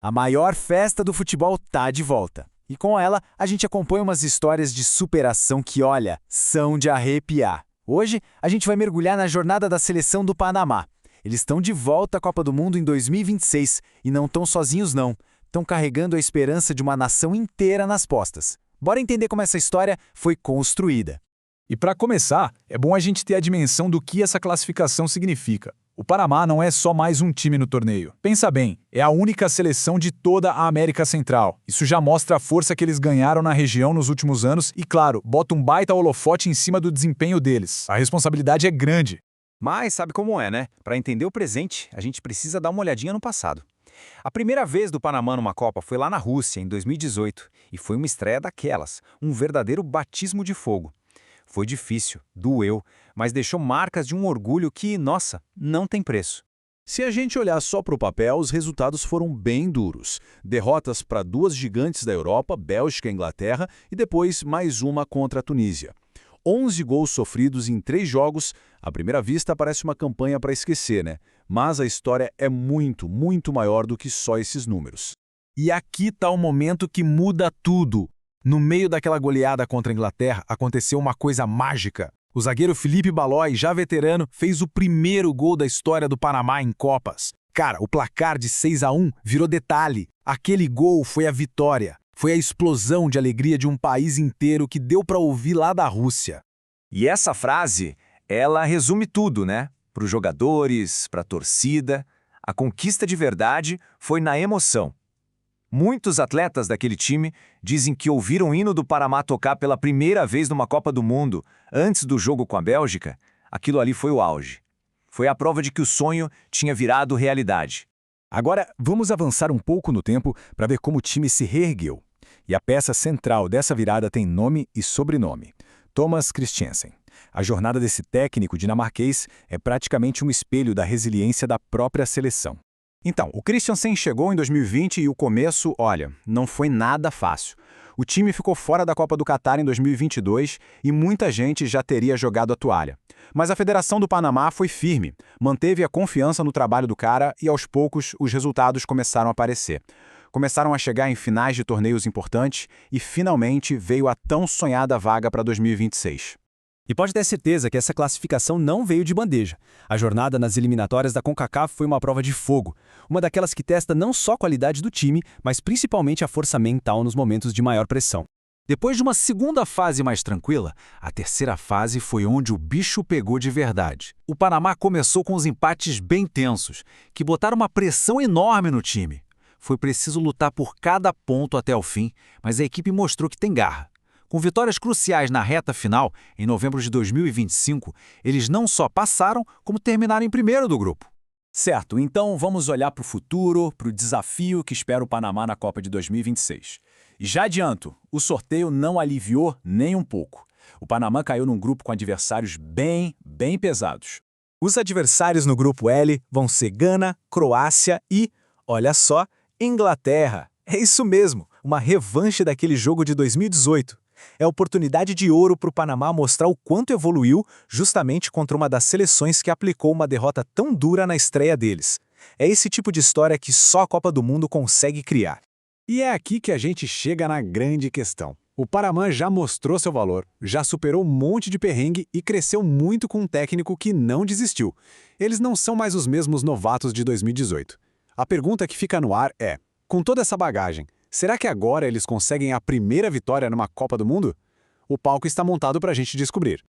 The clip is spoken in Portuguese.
A maior festa do futebol tá de volta. E com ela, a gente acompanha umas histórias de superação que, olha, são de arrepiar. Hoje, a gente vai mergulhar na jornada da seleção do Panamá. Eles estão de volta à Copa do Mundo em 2026 e não estão sozinhos não. Estão carregando a esperança de uma nação inteira nas costas. Bora entender como essa história foi construída. E para começar, é bom a gente ter a dimensão do que essa classificação significa. O Panamá não é só mais um time no torneio. Pensa bem, é a única seleção de toda a América Central. Isso já mostra a força que eles ganharam na região nos últimos anos e, claro, bota um baita holofote em cima do desempenho deles. A responsabilidade é grande. Mas sabe como é, né? Para entender o presente, a gente precisa dar uma olhadinha no passado. A primeira vez do Panamá numa Copa foi lá na Rússia, em 2018, e foi uma estreia daquelas, um verdadeiro batismo de fogo. Foi difícil, doeu, mas deixou marcas de um orgulho que, nossa, não tem preço. Se a gente olhar só para o papel, os resultados foram bem duros. Derrotas para duas gigantes da Europa, Bélgica e Inglaterra, e depois mais uma contra a Tunísia. 11 gols sofridos em 3 jogos, à primeira vista parece uma campanha para esquecer, né? Mas a história é muito, muito maior do que só esses números. E aqui está o momento que muda tudo. No meio daquela goleada contra a Inglaterra, aconteceu uma coisa mágica. O zagueiro Felipe Balói, já veterano, fez o primeiro gol da história do Panamá em Copas. Cara, o placar de 6-1 virou detalhe. Aquele gol foi a vitória. Foi a explosão de alegria de um país inteiro que deu para ouvir lá da Rússia. E essa frase, ela resume tudo, né? Para os jogadores, para a torcida. A conquista de verdade foi na emoção. Muitos atletas daquele time dizem que ouviram o hino do Panamá tocar pela primeira vez numa Copa do Mundo, antes do jogo com a Bélgica. Aquilo ali foi o auge. Foi a prova de que o sonho tinha virado realidade. Agora, vamos avançar um pouco no tempo para ver como o time se reergueu. E a peça central dessa virada tem nome e sobrenome: Thomas Christiansen. A jornada desse técnico dinamarquês é praticamente um espelho da resiliência da própria seleção. Então, o Christiansen chegou em 2020 e o começo, olha, não foi nada fácil. O time ficou fora da Copa do Catar em 2022 e muita gente já teria jogado a toalha. Mas a Federação do Panamá foi firme, manteve a confiança no trabalho do cara e aos poucos os resultados começaram a aparecer. Começaram a chegar em finais de torneios importantes e finalmente veio a tão sonhada vaga para 2026. E pode ter certeza que essa classificação não veio de bandeja. A jornada nas eliminatórias da CONCACAF foi uma prova de fogo, uma daquelas que testa não só a qualidade do time, mas principalmente a força mental nos momentos de maior pressão. Depois de uma segunda fase mais tranquila, a terceira fase foi onde o bicho pegou de verdade. O Panamá começou com os empates bem tensos, que botaram uma pressão enorme no time. Foi preciso lutar por cada ponto até o fim, mas a equipe mostrou que tem garra. Com vitórias cruciais na reta final, em novembro de 2025, eles não só passaram, como terminaram em primeiro do grupo. Certo, então vamos olhar para o futuro, para o desafio que espera o Panamá na Copa de 2026. E já adianto, o sorteio não aliviou nem um pouco. O Panamá caiu num grupo com adversários bem pesados. Os adversários no grupo L vão ser Gana, Croácia e, olha só, Inglaterra. É isso mesmo, uma revanche daquele jogo de 2018. É a oportunidade de ouro para o Panamá mostrar o quanto evoluiu justamente contra uma das seleções que aplicou uma derrota tão dura na estreia deles. É esse tipo de história que só a Copa do Mundo consegue criar. E é aqui que a gente chega na grande questão. O Panamá já mostrou seu valor, já superou um monte de perrengue e cresceu muito com um técnico que não desistiu. Eles não são mais os mesmos novatos de 2018. A pergunta que fica no ar é, com toda essa bagagem, será que agora eles conseguem a primeira vitória numa Copa do Mundo? O palco está montado para a gente descobrir.